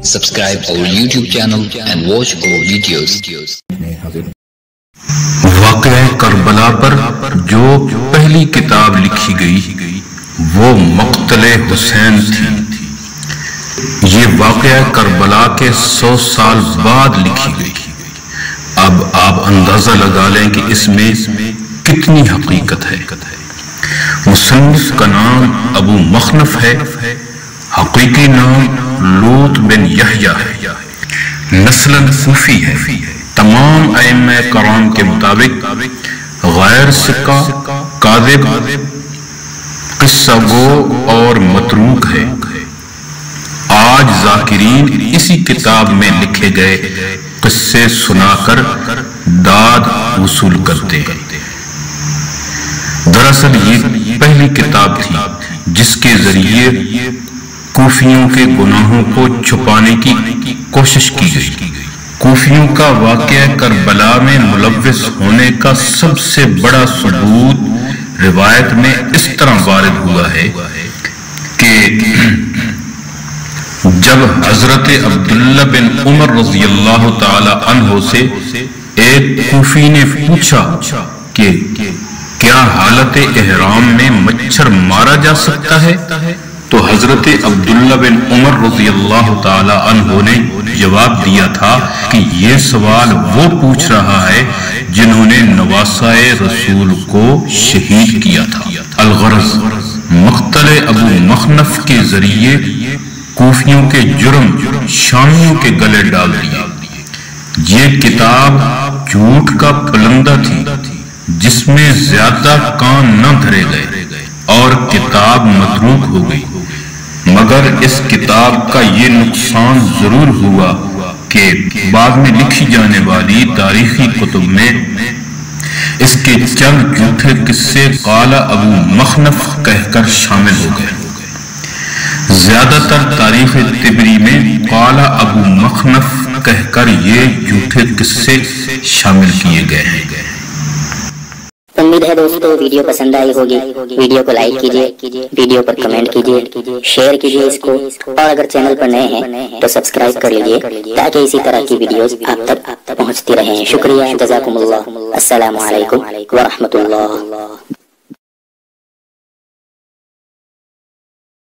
Subscribe our YouTube channel and watch our videos. واقعہ کربلا پر جو پہلی کتاب لکھی گئی وہ مقتل حسین تھی۔ یہ واقعہ کربلا کے 100 سال بعد لکھی گئی۔ اب آپ اندازہ لگا لیں کہ اس میں کتنی حقیقت ہے۔ مصنف کا نام ابو مخنف ہے، حقیقی نام لوط بن یحییٰ ہے، نسلاً کوفی ہے۔ تمام ائمہ کرام کے مطابق غیر ثقہ، کاذب، قصہ گو اور متروک ہے۔ آج ذاکرین اسی کتاب میں لکھے گئے قصے سنا کر داد وصول کرتے ہیں۔ دراصل یہ پہلی کتاب تھی جس کے ذریعے کوفیوں کے گناہوں کو چھپانے کی کوشش کی گئی۔ کوفیوں کا واقعہ کربلا میں ملوث ہونے کا سب سے بڑا ثبوت روایت میں اس طرح وارد ہوا ہے کہ جب حضرت عبداللہ بن عمر رضی اللہ تعالی عنہ سے ایک کوفی نے پوچھا کہ کیا حالت احرام میں مچھر مارا جا سکتا ہے، تو حضرت عبداللہ بن عمر رضی اللہ تعالی عنہ نے جواب دیا تھا کہ یہ سوال وہ پوچھ رہا ہے جنہوں نے نواسائے رسول کو شہید کیا تھا۔ الغرض مقتل ابو مخنف کے ذریعے کوفیوں کے جرم شامیوں کے گلے ڈال دیا۔ یہ کتاب جھوٹ کا پلندہ تھی جس میں زیادہ کان نہ دھرے گئے اور کتاب متروک ہو گئی، مگر اس کتاب کا یہ نقصان ضرور ہوا کہ بعد میں لکھی جانے والی تاریخی کتب میں اس کے چند جھوٹے قصے قال ابو مخنف کہہ کر شامل ہو گئے۔ زیادہ تر تاریخ طبری میں قال ابو مخنف کہہ کر یہ جھوٹے قصے شامل کیے گئے ہیں۔ امید ہے دوستو ویڈیو پسند آئی ہوگی۔ ویڈیو کو لائک کیجئے، ویڈیو پر کمنٹ کیجئے، شیئر کیجئے اس کو، اور اگر چینل پر نئے ہیں تو سبسکرائب کر لیجئے تاکہ اسی طرح کی ویڈیوز آپ تک پہنچتی رہیں۔ شکریہ، جزاکم اللہ، السلام علیکم ورحمۃ اللہ۔